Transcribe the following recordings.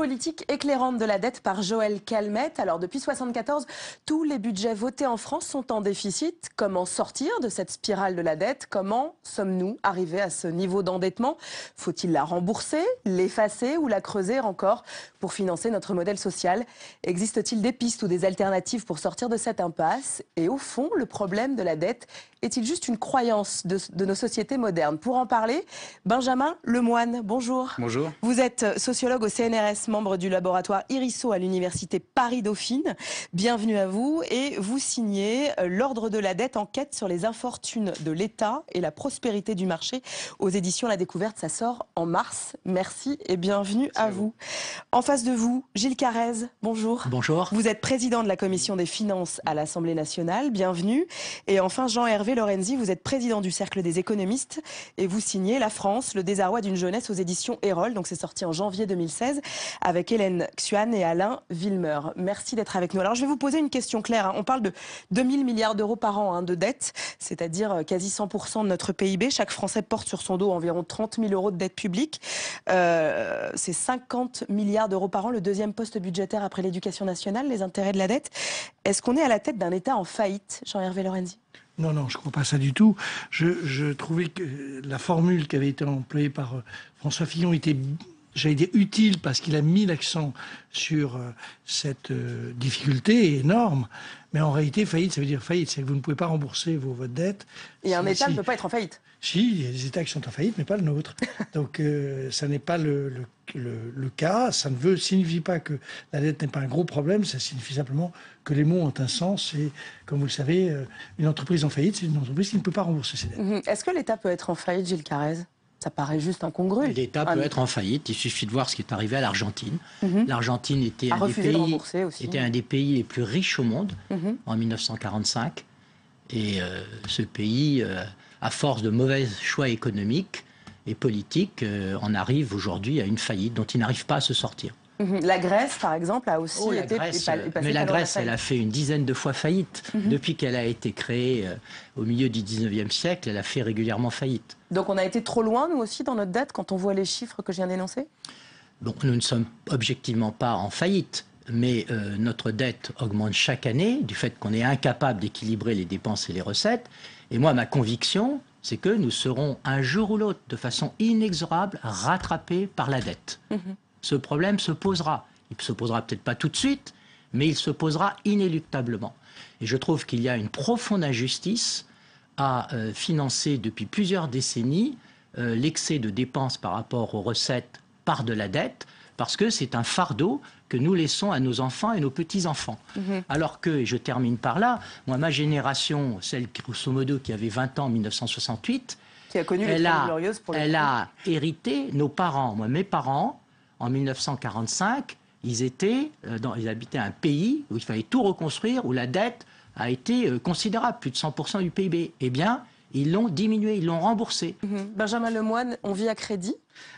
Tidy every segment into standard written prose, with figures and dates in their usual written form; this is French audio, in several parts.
politique éclairante de la dette par Joël Calmette. Alors depuis 1974, tous les budgets votés en France sont en déficit. Comment sortir de cette spirale de la dette? Comment sommes-nous arrivés à ce niveau d'endettement? Faut-il la rembourser, l'effacer ou la creuser encore pour financer notre modèle social? Existe-t-il des pistes ou des alternatives pour sortir de cette impasse? Et au fond, le problème de la dette est-il juste une croyance de nos sociétés modernes? Pour en parler, Benjamin Lemoine, bonjour. Bonjour. Vous êtes sociologue au CNRS, membre du laboratoire Irisso à l'université Paris-Dauphine. Bienvenue à vous. Et vous signez l'Ordre de la dette, enquête sur les infortunes de l'État et la prospérité du marché aux éditions La Découverte. Ça sort en mars. Merci et bienvenue à vous. En face de vous, Gilles Carrez, bonjour. Bonjour. Vous êtes président de la Commission des finances à l'Assemblée nationale. Bienvenue. Et enfin, Jean-Hervé Lorenzi, vous êtes président du Cercle des économistes et vous signez La France, le désarroi d'une jeunesse aux éditions Erol. Donc c'est sorti en janvier 2016 avec Hélène Xuan et Alain Villemeur. Merci d'être avec nous. Alors je vais vous poser une question claire. On parle de 2000 milliards d'euros par an de dette, c'est-à-dire quasi 100% de notre PIB. Chaque Français porte sur son dos environ 30 000 euros de dette publique. C'est 50 milliards d'euros par an, le deuxième poste budgétaire après l'éducation nationale, les intérêts de la dette. Est-ce qu'on est à la tête d'un État en faillite, Jean-Hervé Lorenzi? Non, je ne crois pas ça du tout. Je trouvais que la formule qui avait été employée par François Fillon était, j'allais dire, utile parce qu'il a mis l'accent sur cette difficulté énorme. Mais en réalité, faillite, ça veut dire faillite. C'est que vous ne pouvez pas rembourser votre dette. Et un État ne peut pas être en faillite. Si, il y a des États qui sont en faillite, mais pas le nôtre. Donc, ça n'est pas le cas. Ça ne signifie pas que la dette n'est pas un gros problème. Ça signifie simplement que les mots ont un sens. Et comme vous le savez, une entreprise en faillite, c'est une entreprise qui ne peut pas rembourser ses dettes. Est-ce que l'État peut être en faillite, Gilles Carrez? Ça paraît juste incongru. L'État peut être en faillite. Il suffit de voir ce qui est arrivé à l'Argentine. L'Argentine était un des pays les plus riches au monde en 1945. Et ce pays, à force de mauvais choix économiques et politiques, en arrive aujourd'hui à une faillite dont il n'arrive pas à se sortir. La Grèce, par exemple, a aussi été... Mais la Grèce, elle a fait une dizaine de fois faillite. Depuis qu'elle a été créée au milieu du 19e siècle, elle a fait régulièrement faillite. Donc on a été trop loin, nous aussi, dans notre dette, quand on voit les chiffres que je viens d'énoncer? Donc nous ne sommes objectivement pas en faillite. Mais notre dette augmente chaque année du fait qu'on est incapable d'équilibrer les dépenses et les recettes. Et moi, ma conviction, c'est que nous serons un jour ou l'autre, de façon inexorable, rattrapés par la dette. Ce problème se posera. Il ne se posera peut-être pas tout de suite, mais il se posera inéluctablement. Et je trouve qu'il y a une profonde injustice à financer depuis plusieurs décennies l'excès de dépenses par rapport aux recettes par de la dette, parce que c'est un fardeau que nous laissons à nos enfants et nos petits-enfants. Alors que, et je termine par là, moi, ma génération, celle grosso modo qui avait 20 ans en 1968, qui a connu les Trente Glorieuses pour elle a hérité nos parents. Moi, mes parents, en 1945, ils habitaient un pays où il fallait tout reconstruire, où la dette a été considérable, plus de 100% du PIB. Eh bien, ils l'ont diminué, ils l'ont remboursé. Benjamin Lemoine, on vit à crédit?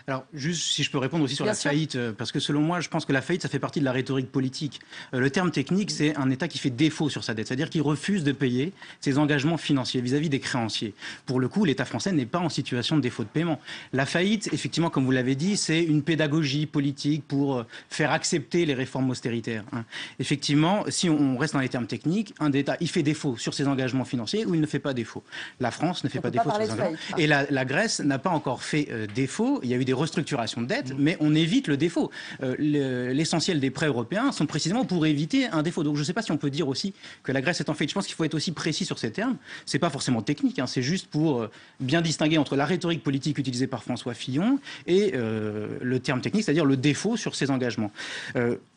Alors, juste si je peux répondre aussi sur la faillite, parce que selon moi, je pense que la faillite, ça fait partie de la rhétorique politique. Le terme technique, c'est un État qui fait défaut sur sa dette, c'est-à-dire qu'il refuse de payer ses engagements financiers vis-à-vis des créanciers. Pour le coup, l'État français n'est pas en situation de défaut de paiement. La faillite, effectivement, comme vous l'avez dit, c'est une pédagogie politique pour faire accepter les réformes austéritaires. Effectivement, si on reste dans les termes techniques, un État, il fait défaut sur ses engagements financiers ou il ne fait pas défaut. La France ne fait pas défaut sur ses engagements. Et la Grèce n'a pas encore fait défaut. Il y a eu des restructurations de dette, mais on évite le défaut. L'essentiel des prêts européens sont précisément pour éviter un défaut. Donc je ne sais pas si on peut dire aussi que la Grèce est en faillite. Je pense qu'il faut être aussi précis sur ces termes. C'est pas forcément technique, c'est juste pour bien distinguer entre la rhétorique politique utilisée par François Fillon et le terme technique, c'est-à-dire le défaut sur ses engagements.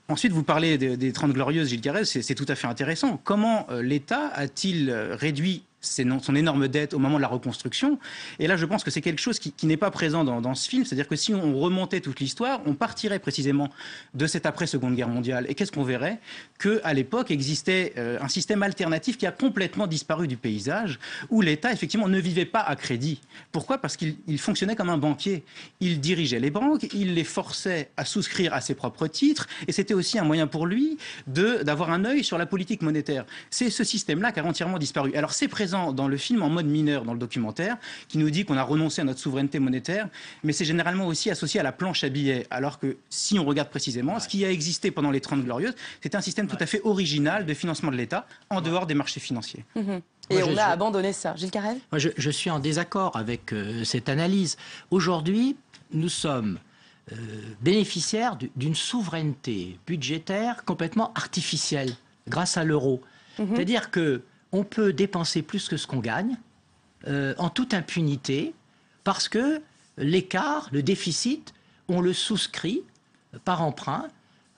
Ensuite, vous parlez des 30 Glorieuses, Gilles Carrez, c'est tout à fait intéressant. Comment l'État a-t-il réduit son énorme dette au moment de la reconstruction? Et là, je pense que c'est quelque chose qui n'est pas présent dans ce film. C'est-à-dire que si on remontait toute l'histoire, on partirait précisément de cette après-Seconde Guerre mondiale. Et qu'est-ce qu'on verrait? Qu'à l'époque existait un système alternatif qui a complètement disparu du paysage, où l'État, effectivement, ne vivait pas à crédit. Pourquoi? Parce qu'il fonctionnait comme un banquier. Il dirigeait les banques, il les forçait à souscrire à ses propres titres, et c'était aussi un moyen pour lui d'avoir un œil sur la politique monétaire. C'est ce système-là qui a entièrement disparu. Alors c'est présent présent dans le film en mode mineur, dans le documentaire, qui nous dit qu'on a renoncé à notre souveraineté monétaire, mais c'est généralement aussi associé à la planche à billets. Alors que si on regarde précisément, ce qui a existé pendant les 30 Glorieuses, c'était un système tout à fait original de financement de l'État en dehors des marchés financiers. Et on a abandonné ça. Gilles Carrel ? Moi, je suis en désaccord avec cette analyse. Aujourd'hui, nous sommes bénéficiaires d'une souveraineté budgétaire complètement artificielle grâce à l'euro. C'est-à-dire qu'on peut dépenser plus que ce qu'on gagne en toute impunité parce que l'écart, le déficit, on le souscrit par emprunt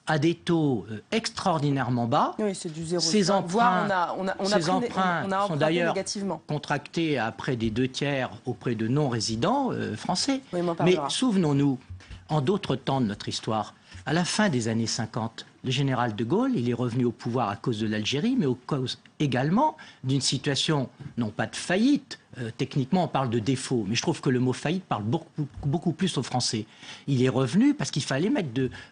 à des taux extraordinairement bas. Oui, c'est du 0,5. Ces emprunts, on sont d'ailleurs négativement contractés à près des 2/3 auprès de non-résidents français. Oui, mais souvenons-nous, en d'autres temps de notre histoire, à la fin des années 50, le général de Gaulle, il est revenu au pouvoir à cause de l'Algérie, mais à cause également d'une situation, non pas de faillite, techniquement on parle de défaut, mais je trouve que le mot faillite parle beaucoup plus aux Français. Il est revenu parce qu'il fallait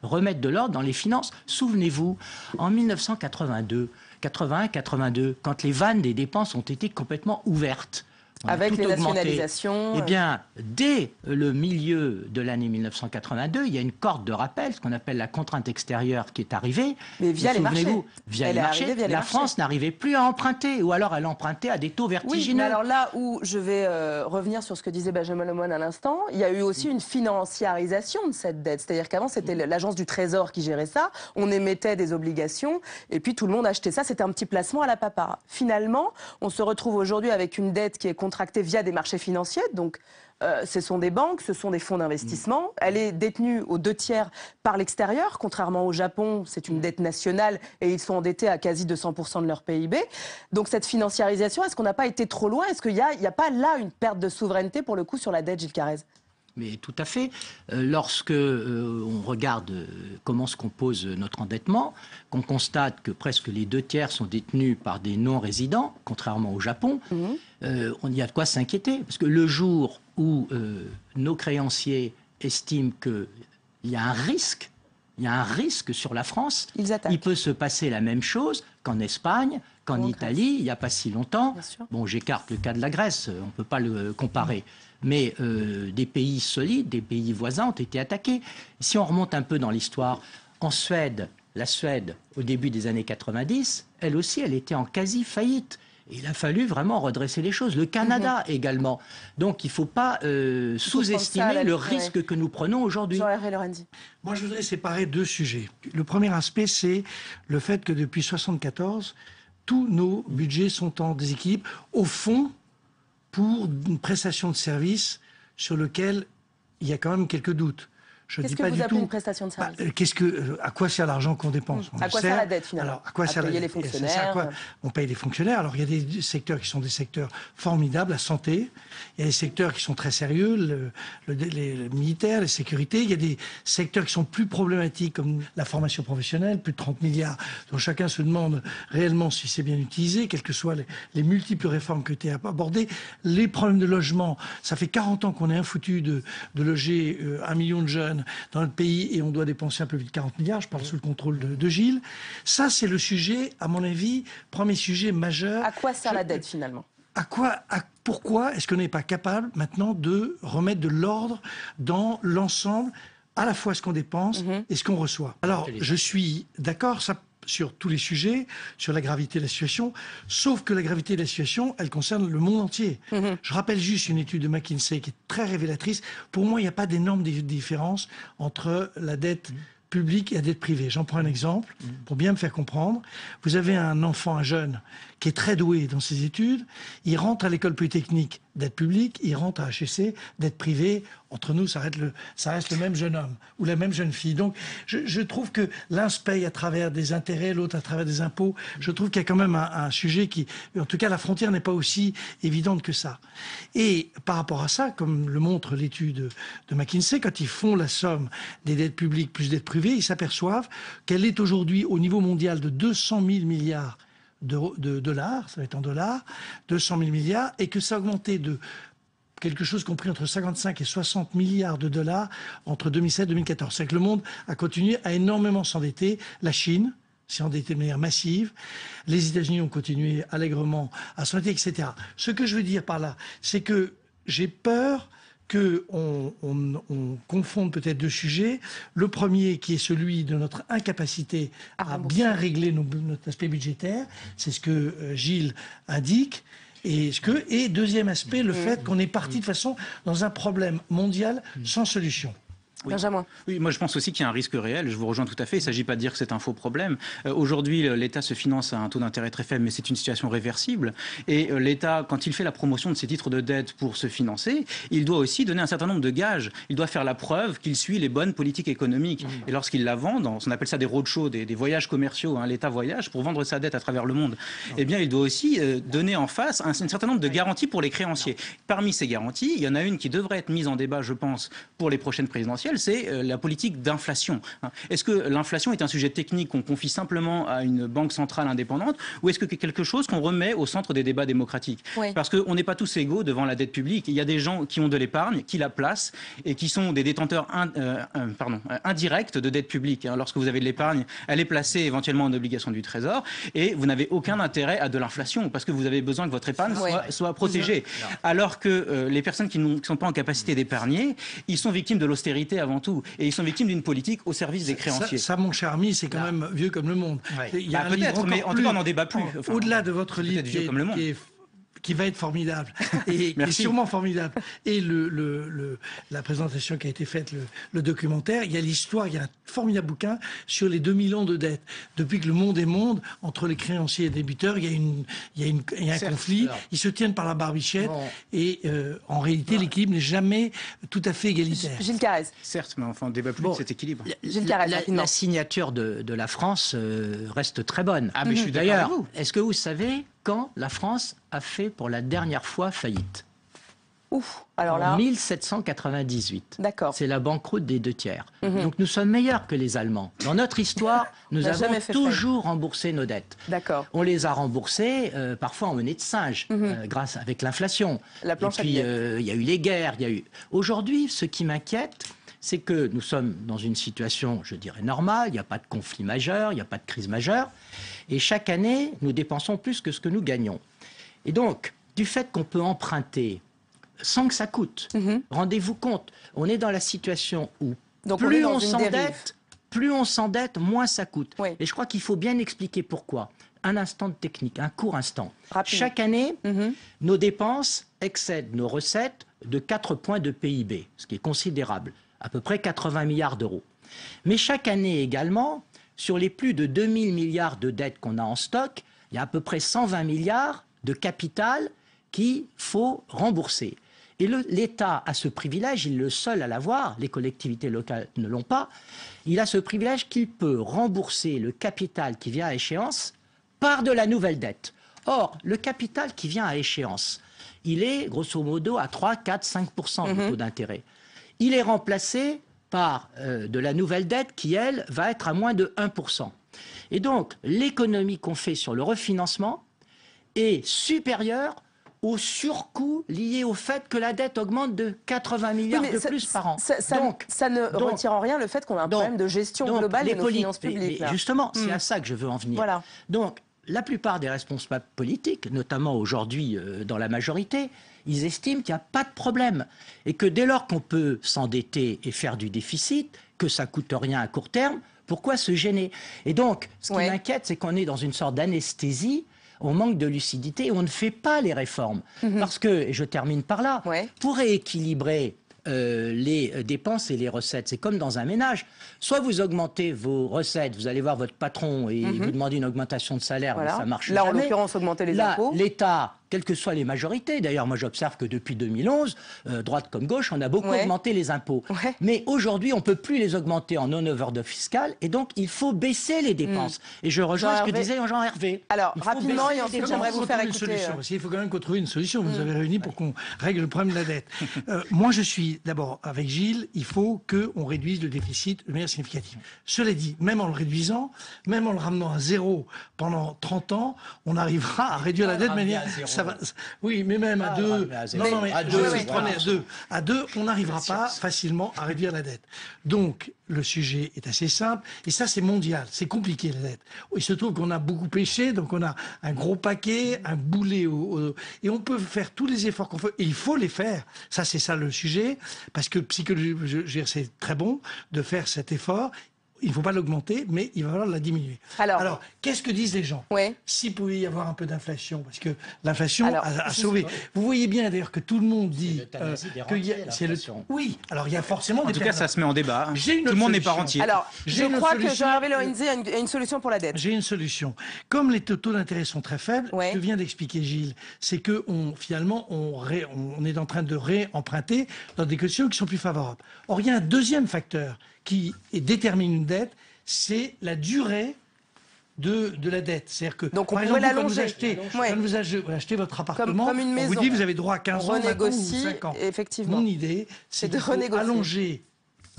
remettre de l'ordre dans les finances. Souvenez-vous, en 1982, 81-82, quand les vannes des dépenses ont été complètement ouvertes, avec les nationalisations. Eh bien, dès le milieu de l'année 1982, il y a une corde de rappel, ce qu'on appelle la contrainte extérieure, qui est arrivée. Mais via les marchés. Via les marchés, la France n'arrivait plus à emprunter, ou alors elle empruntait à des taux vertigineux. Oui, mais alors là où je vais revenir sur ce que disait Benjamin Lemoyne à l'instant, il y a eu aussi une financiarisation de cette dette. C'est-à-dire qu'avant, c'était l'agence du Trésor qui gérait ça. On émettait des obligations, et puis tout le monde achetait ça. C'était un petit placement à la papa. Finalement, on se retrouve aujourd'hui avec une dette qui est contractée via des marchés financiers, donc ce sont des banques, ce sont des fonds d'investissement. Elle est détenue aux 2/3 par l'extérieur, contrairement au Japon, c'est une dette nationale et ils sont endettés à quasi 200% de leur PIB. Donc cette financiarisation, est-ce qu'on n'a pas été trop loin? Est-ce qu'il n'y a pas là une perte de souveraineté pour le coup sur la dette, Gilles Carrez? Mais tout à fait. Lorsque on regarde comment se compose notre endettement, qu'on constate que presque les 2/3 sont détenus par des non-résidents, contrairement au Japon, on y a de quoi s'inquiéter. Parce que le jour où nos créanciers estiment qu'il y a un risque sur la France, il peut se passer la même chose qu'en Espagne, qu'en Italie, il n'y a pas si longtemps. Bon, j'écarte le cas de la Grèce, on ne peut pas le comparer. Mais des pays solides, des pays voisins ont été attaqués. Si on remonte un peu dans l'histoire, en Suède, la Suède, au début des années 90, elle aussi, elle était en quasi-faillite. Et il a fallu vraiment redresser les choses. Le Canada également. Donc il ne faut pas sous-estimer le risque que nous prenons aujourd'hui. Jean-Hervé Lorenzi. Moi, je voudrais séparer deux sujets. Le premier aspect, c'est le fait que depuis 1974, tous nos budgets sont en déséquilibre. Au fond, pour une prestation de service sur lequel il y a quand même quelques doutes. Qu'est-ce que vous appelez une prestation de service? À quoi sert l'argent qu'on dépense? À quoi sert la dette finalement? Alors, à quoi sert payer les fonctionnaires? On paye les fonctionnaires. Alors, il y a des secteurs qui sont des secteurs formidables, la santé. Il y a des secteurs qui sont très sérieux, les militaires, les sécurités. Il y a des secteurs qui sont plus problématiques, comme la formation professionnelle, plus de 30 milliards, dont chacun se demande réellement si c'est bien utilisé, quelles que soient les multiples réformes que tu as abordées. Les problèmes de logement, ça fait 40 ans qu'on est infoutu de loger 1 million de jeunes dans notre pays et on doit dépenser un peu plus de 40 milliards, je parle sous le contrôle de Gilles. Ça, c'est le sujet, à mon avis, premier sujet majeur. À quoi sert la dette finalement? Pourquoi est-ce qu'on n'est pas capable maintenant de remettre de l'ordre dans l'ensemble, à la fois ce qu'on dépense et ce qu'on reçoit? Alors, je suis d'accord, ça sur tous les sujets, sur la gravité de la situation, sauf que la gravité de la situation, elle concerne le monde entier. Je rappelle juste une étude de McKinsey qui est très révélatrice. Pour moi, il n'y a pas d'énorme différence entre la dette publique et la dette privée. J'en prends un exemple pour bien me faire comprendre. Vous avez un enfant, un jeune, qui est très doué dans ses études. Il rentre à l'école polytechnique, dette publique. Il rentre à HEC, dette privée. Entre nous, ça reste le même jeune homme ou la même jeune fille. Donc, je trouve que l'un se paye à travers des intérêts, l'autre à travers des impôts. Je trouve qu'il y a quand même un sujet qui... En tout cas, la frontière n'est pas aussi évidente que ça. Et par rapport à ça, comme le montre l'étude de McKinsey, quand ils font la somme des dettes publiques plus dettes privées, ils s'aperçoivent qu'elle est aujourd'hui au niveau mondial de 200 000 milliards de dollars, ça va être en dollars, 200 000 milliards, et que ça a augmenté de quelque chose compris entre 55 et 60 milliards de dollars entre 2007 et 2014. C'est que le monde a continué à énormément s'endetter. La Chine, s'est endetté de manière massive. Les États-Unis ont continué allègrement à s'endetter, etc. Ce que je veux dire par là, c'est que j'ai peur qu'on confonde peut-être deux sujets. Le premier, qui est celui de notre incapacité à bien régler notre aspect budgétaire, c'est ce que Gilles indique. Et deuxième aspect, le fait qu'on est parti de façon dans un problème mondial sans solution. Oui. Oui, moi je pense aussi qu'il y a un risque réel, je vous rejoins tout à fait, il ne s'agit pas de dire que c'est un faux problème. Aujourd'hui, l'État se finance à un taux d'intérêt très faible, mais c'est une situation réversible. Et l'État, quand il fait la promotion de ses titres de dette pour se financer, il doit aussi donner un certain nombre de gages. Il doit faire la preuve qu'il suit les bonnes politiques économiques. Et lorsqu'il la vend, on appelle ça des roadshows, des voyages commerciaux, hein, l'État voyage pour vendre sa dette à travers le monde, eh bien il doit aussi donner en face un certain nombre de garanties pour les créanciers. Parmi ces garanties, il y en a une qui devrait être mise en débat, je pense, pour les prochaines présidentielles, c'est la politique d'inflation. Est-ce que l'inflation est un sujet technique qu'on confie simplement à une banque centrale indépendante ou est-ce que c'est quelque chose qu'on remet au centre des débats démocratiques? Parce qu'on n'est pas tous égaux devant la dette publique. Il y a des gens qui ont de l'épargne, qui la placent et qui sont des détenteurs indirects de dette publique. Lorsque vous avez de l'épargne, elle est placée éventuellement en obligation du Trésor et vous n'avez aucun intérêt à de l'inflation parce que vous avez besoin que votre épargne soit protégée. Alors que les personnes qui ne sont pas en capacité d'épargner, ils sont victimes de l'austérité avant tout. Et ils sont victimes d'une politique au service des créanciers. Ça mon cher ami, c'est quand même vieux comme le monde. Il y a peut-être, mais en tout cas, on n'en débat plus. Au-delà de votre livre qui va être formidable, et qui est sûrement formidable, et la présentation qui a été faite, le documentaire, il y a l'histoire, il y a un formidable bouquin sur les 2000 ans de dette. Depuis que le monde est monde, entre les créanciers et les débiteurs, il y a un conflit, ils se tiennent par la barbichette, et en réalité, l'équilibre n'est jamais tout à fait égalitaire. Gilles Carrez. Certes, mais enfin, on ne débat plus de cet équilibre. Gilles Carrez, la signature de la France reste très bonne. Ah, mais je suis d'accord avec vous. Est-ce que vous savez quand la France a fait pour la dernière fois faillite? Alors là... En 1798. D'accord. C'est la banqueroute des 2 tiers. Donc nous sommes meilleurs que les Allemands. Dans notre histoire, nous avons toujours remboursé nos dettes. D'accord. On les a remboursées parfois en monnaie de singe, grâce avec l'inflation. La planche à billets. Il y a eu les guerres. Aujourd'hui, ce qui m'inquiète, c'est que nous sommes dans une situation, je dirais, normale. Il n'y a pas de conflit majeur, il n'y a pas de crise majeure. Et chaque année, nous dépensons plus que ce que nous gagnons. Et donc, du fait qu'on peut emprunter sans que ça coûte, rendez-vous compte, on est dans la situation où plus on s'endette, moins ça coûte. Et je crois qu'il faut bien expliquer pourquoi. Un instant de technique, un court instant. Rapide. Chaque année, nos dépenses excèdent nos recettes de 4 points de PIB, ce qui est considérable, à peu près 80 milliards d'euros. Mais chaque année également, sur les plus de 2000 milliards de dettes qu'on a en stock, il y a à peu près 120 milliards de capital qu'il faut rembourser. Et l'État a ce privilège, il est le seul à l'avoir, les collectivités locales ne l'ont pas, il a ce privilège qu'il peut rembourser le capital qui vient à échéance par de la nouvelle dette. Or, le capital qui vient à échéance, il est grosso modo à 3, 4, 5% de taux d'intérêt. Il est remplacé par de la nouvelle dette qui, elle, va être à moins de 1%. Et donc, l'économie qu'on fait sur le refinancement est supérieure au surcoût lié au fait que la dette augmente de 80 milliards de plus par an. Ça ne retire en rien le fait qu'on a un problème de gestion globale de nos finances publiques. Justement, c'est à ça que je veux en venir. Voilà. Donc, la plupart des responsables politiques, notamment aujourd'hui dans la majorité, ils estiment qu'il n'y a pas de problème. Et que dès lors qu'on peut s'endetter et faire du déficit, que ça ne coûte rien à court terme, pourquoi se gêner? Et donc, ce qui m'inquiète, c'est qu'on est dans une sorte d'anesthésie. On manque de lucidité et on ne fait pas les réformes. Parce que, et je termine par là, pour rééquilibrer les dépenses et les recettes, c'est comme dans un ménage. Soit vous augmentez vos recettes, vous allez voir votre patron et vous demandez une augmentation de salaire, mais ça marche là, jamais. En l'occurrence, augmenter les impôts. L'État, quelles que soient les majorités, d'ailleurs, moi j'observe que depuis 2011, droite comme gauche, on a beaucoup augmenté les impôts. Mais aujourd'hui, on ne peut plus les augmenter en non-overdose fiscal et donc il faut baisser les dépenses. Et je rejoins ce que disait Jean Hervé. Alors, rapidement, et ensuite, j'aimerais vous faire écouter... Il faut quand même qu'on trouve une solution. Vous nous avez réunis pour qu'on règle le problème de la dette. Moi, je suis d'abord avec Gilles, il faut qu'on réduise le déficit de manière significative. Cela dit, même en le réduisant, même en le ramenant à zéro pendant 30 ans, on arrivera à réduire la dette de manière... ça va. Oui, mais même à 2. Non, mais à 2, à 2, on n'arrivera pas facilement à réduire la dette. Donc, le sujet est assez simple. Et ça, c'est mondial. C'est compliqué, la dette. Il se trouve qu'on a beaucoup pêché, donc on a un gros paquet, un boulet. Et on peut faire tous les efforts qu'on veut. Et il faut les faire. Ça, c'est ça le sujet. Parce que psychologiquement, c'est très bon de faire cet effort. Il ne faut pas l'augmenter, mais il va falloir la diminuer. Alors qu'est-ce que disent les gens? S'il pouvait y avoir un peu d'inflation, parce que l'inflation a sauvé. Vous voyez bien d'ailleurs que tout le monde dit c'est le. Oui, alors il y a forcément des. En tout cas, ça se met en débat. Tout le monde n'est pas rentier. Alors, je crois que Jean-Hervé Lorenzi a une solution pour la dette. J'ai une solution. Comme les taux d'intérêt sont très faibles, ce que vient d'expliquer Gilles, c'est que finalement, on est en train de réemprunter dans des conditions qui sont plus favorables. Or, il y a un deuxième facteur qui détermine une dette, c'est la durée de la dette. C'est-à-dire que, donc on pourrait l'allonger. Quand vous achetez votre appartement, comme une maison. On vous dit vous avez droit à 15 ans, 20 ans ou 5 ans. Effectivement. Mon idée, c'est de allonger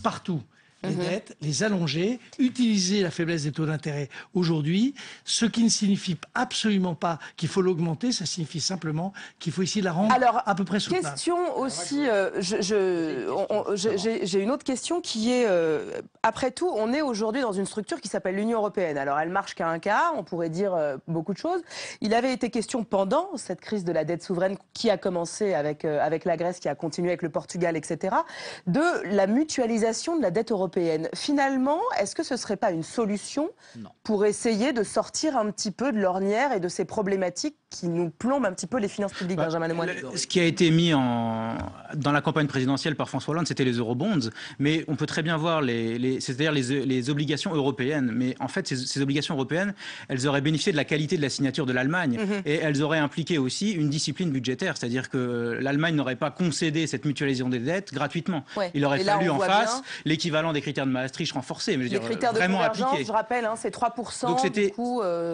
partout les dettes, les allonger, utiliser la faiblesse des taux d'intérêt aujourd'hui, ce qui ne signifie absolument pas qu'il faut l'augmenter, ça signifie simplement qu'il faut essayer de la rendre à peu près soutenable. Question aussi, j'ai une autre question qui est, après tout, on est aujourd'hui dans une structure qui s'appelle l'Union européenne. Alors elle marche qu'à un quart, on pourrait dire beaucoup de choses. Il avait été question pendant cette crise de la dette souveraine qui a commencé avec la Grèce, qui a continué avec le Portugal, etc., de la mutualisation de la dette européenne. Finalement, est-ce que ce ne serait pas une solution pour essayer de sortir un petit peu de l'ornière et de ces problématiques qui nous plombent un petit peu les finances publiques, Benjamin Lemoyne? Ce qui a été mis dans la campagne présidentielle par François Hollande, c'était les eurobonds, mais on peut très bien voir c'est-à-dire les obligations européennes. Mais en fait, ces obligations européennes, elles auraient bénéficié de la qualité de la signature de l'Allemagne et elles auraient impliqué aussi une discipline budgétaire, c'est-à-dire que l'Allemagne n'aurait pas concédé cette mutualisation des dettes gratuitement. Il aurait fallu en face l'équivalent des critères de Maastricht renforcés, mais les critères de convergence, je rappelle, c'est 3%. Donc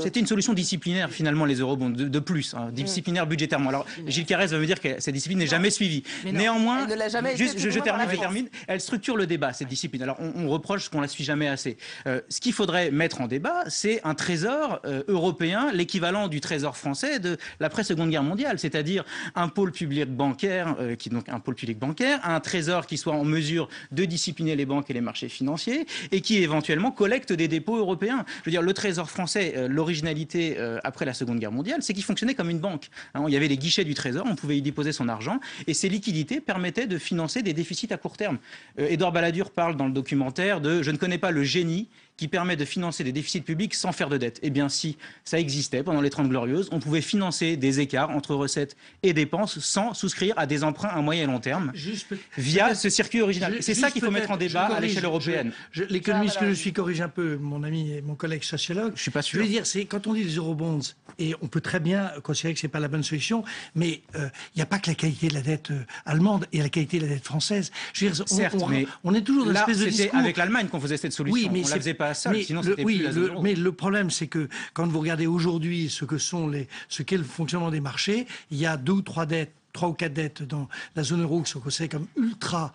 c'était une solution disciplinaire finalement, les eurobonds, de plus, disciplinaire budgétairement. Alors Gilles Carrez va me dire que cette discipline n'est jamais suivie. Néanmoins, je termine, elle structure le débat, cette discipline. Alors on reproche qu'on la suit jamais assez. Ce qu'il faudrait mettre en débat, c'est un trésor européen, l'équivalent du trésor français de l'après-Seconde Guerre mondiale, c'est-à-dire un pôle public bancaire, un trésor qui soit en mesure de discipliner les banques et les marchés financiers et qui éventuellement collecte des dépôts européens. Je veux dire, le Trésor français, l'originalité après la Seconde Guerre mondiale, c'est qu'il fonctionnait comme une banque. Il y avait les guichets du Trésor, on pouvait y déposer son argent et ces liquidités permettaient de financer des déficits à court terme. Édouard Balladur parle dans le documentaire de « Je ne connais pas le génie qui permet de financer des déficits publics sans faire de dette ». Eh bien, si ça existait pendant les 30 Glorieuses, on pouvait financer des écarts entre recettes et dépenses sans souscrire à des emprunts à moyen et long terme via ce circuit original. C'est ça qu'il faut mettre en débat à l'échelle européenne. L'économiste que je suis corrige un peu, mon ami et mon collègue sociologue. Je suis pas sûr. Je veux dire, c'est quand on dit les eurobonds, et on peut très bien considérer que c'est pas la bonne solution, mais il n'y a pas que la qualité de la dette allemande et la qualité de la dette française. Je veux dire, certes, on est toujours dans une espèce de discours. C'était avec l'Allemagne qu'on faisait cette solution. Oui, mais on la faisait pas seul, sinon c'était plus la zone euro. Mais le problème, c'est que quand vous regardez aujourd'hui ce qu'est le fonctionnement des marchés, il y a 2 ou 3 dettes, 3 ou 4 dettes dans la zone euro qui sont considérées comme ultra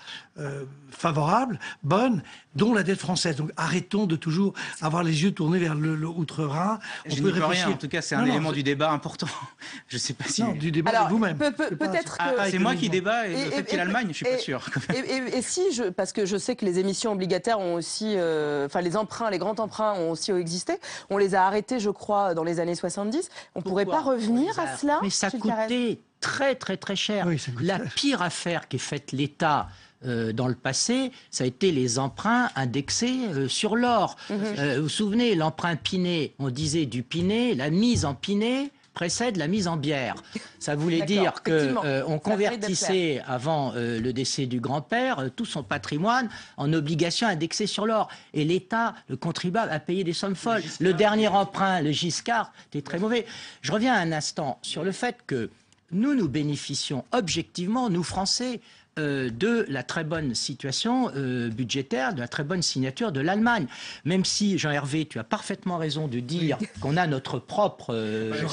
favorables, bonnes, dont la dette française. Donc arrêtons de toujours avoir les yeux tournés vers le Outre-Rhin. Je n'y peux rien, en tout cas c'est un élément du débat important. Je ne sais pas si... Non, du débat avec vous-même. Peut-être que... c'est moi qui débat et le fait qu'il y ait l'Allemagne, je ne suis pas sûr. Et si, parce que je sais que les émissions obligataires ont aussi... Enfin les grands emprunts ont aussi existé. On les a arrêtés, je crois, dans les années 70. On ne pourrait pas revenir à cela? Mais ça coûtait très très très cher. Oui, la pire affaire qu'ait faite l'État dans le passé, ça a été les emprunts indexés sur l'or. Vous vous souvenez, l'emprunt Pinet, on disait du Pinet, la mise en Pinet précède la mise en bière. Ça voulait dire qu'on convertissait, avant le décès du grand-père, tout son patrimoine en obligations indexées sur l'or. Et l'État, le contribuable, a payé des sommes folles. Le dernier emprunt, le Giscard, était très mauvais. Je reviens un instant sur le fait que nous bénéficions objectivement, nous Français, de la très bonne situation budgétaire, de la très bonne signature de l'Allemagne. Même si, Jean-Hervé, tu as parfaitement raison de dire qu'on a notre propre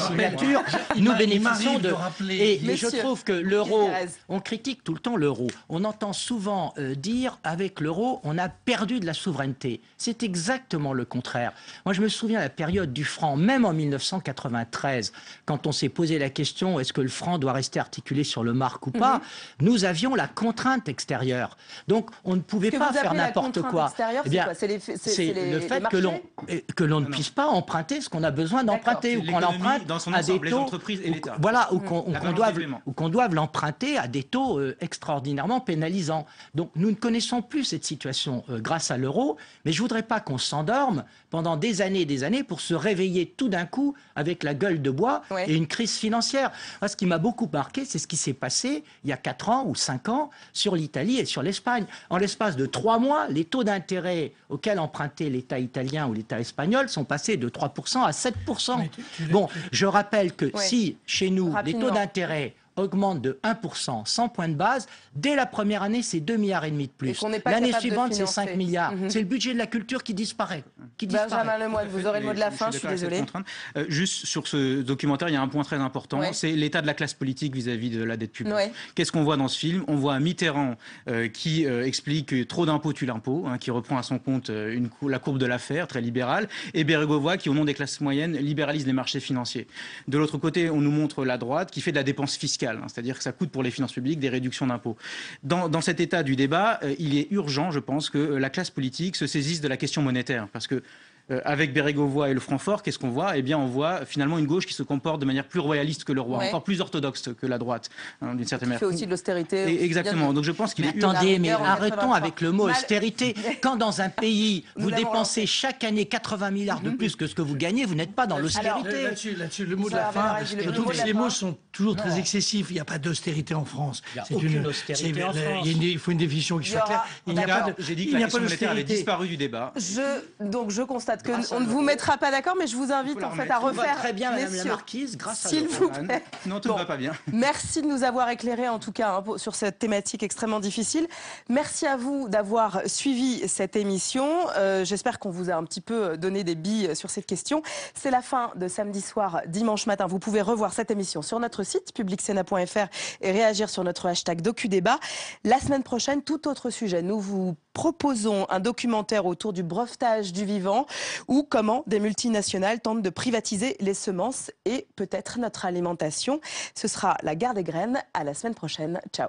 signature, nous bénéficions de... Et je trouve que l'euro, on critique tout le temps l'euro. On entend souvent dire, avec l'euro, on a perdu de la souveraineté. C'est exactement le contraire. Moi, je me souviens de la période du franc, même en 1993, quand on s'est posé la question, est-ce que le franc doit rester articulé sur le marque ou pas, nous avions la contrainte extérieure. Donc, on ne pouvait pas faire n'importe quoi. Eh bien, c'est le fait que l'on ne puisse pas emprunter ce qu'on a besoin d'emprunter, ou qu'on l'emprunte à des taux, les entreprises et l'État. Voilà, ou qu'on doive l'emprunter à des taux extraordinairement pénalisants. Donc, nous ne connaissons plus cette situation grâce à l'euro, mais je voudrais pas qu'on s'endorme pendant des années et des années pour se réveiller tout d'un coup avec la gueule de bois et une crise financière. Moi, ce qui m'a beaucoup marqué, c'est ce qui s'est passé il y a 4 ans ou 5 ans sur l'Italie et sur l'Espagne. En l'espace de 3 mois, les taux d'intérêt auxquels empruntait l'État italien ou l'État espagnol sont passés de 3% à 7%. Bon, je rappelle que si, chez nous, les taux d'intérêt augmente de 1%, 100 points de base. Dès la première année, c'est 2,5 milliards de plus. L'année suivante, c'est 5 milliards. C'est le budget de la culture qui disparaît. Benjamin Lemoyne, vous aurez le mot de la fin, je suis désolée. Juste sur ce documentaire, il y a un point très important, c'est l'état de la classe politique vis-à-vis de la dette publique. Qu'est-ce qu'on voit dans ce film? On voit Mitterrand qui explique que trop d'impôts tue l'impôt, qui reprend à son compte la courbe de l'affaire, très libérale, et Bérégovoy qui, au nom des classes moyennes, libéralise les marchés financiers. De l'autre côté, on nous montre la droite qui fait de la dépense fiscale. C'est-à-dire que ça coûte pour les finances publiques des réductions d'impôts. Dans cet état du débat, il est urgent, je pense, que la classe politique se saisisse de la question monétaire. Parce que avec Bérégovoy et le Francfort, qu'est-ce qu'on voit? Eh bien, on voit finalement une gauche qui se comporte de manière plus royaliste que le roi, encore plus orthodoxe que la droite, d'une certaine manière. Qui fait aussi de l'austérité. Exactement. Donc je pense qu'il est urgent. Attendez, mais arrêtons avec le mot austérité. Quand dans un pays, vous dépensez chaque année 80 milliards de plus que ce que vous gagnez, vous n'êtes pas dans l'austérité. Là-dessus, le mot de la fin, je trouve que les mots sont toujours très excessifs. Il n'y a pas d'austérité en France. Il n'y a aucune austérité en France. Il faut une définition qui soit claire. J'ai dit que la question monétaire avait disparu du débat. Donc je constate qu'on ne vous mettra pas d'accord, mais je vous invite en fait à refaire. Très bien, Madame la Marquise, grâce à s'il vous plaît. Non, tout ne va pas bien. Merci de nous avoir éclairés en tout cas sur cette thématique extrêmement difficile. Merci à vous d'avoir suivi cette émission. J'espère qu'on vous a un petit peu donné des billes sur cette question. C'est la fin de Samedi Soir, Dimanche Matin. Vous pouvez revoir cette émission sur notre site publicsena.fr et réagir sur notre hashtag DocuDébat. La semaine prochaine, tout autre sujet. Nous vous proposons un documentaire autour du brevetage du vivant ou comment des multinationales tentent de privatiser les semences et peut-être notre alimentation. Ce sera la guerre des graines. À la semaine prochaine. Ciao.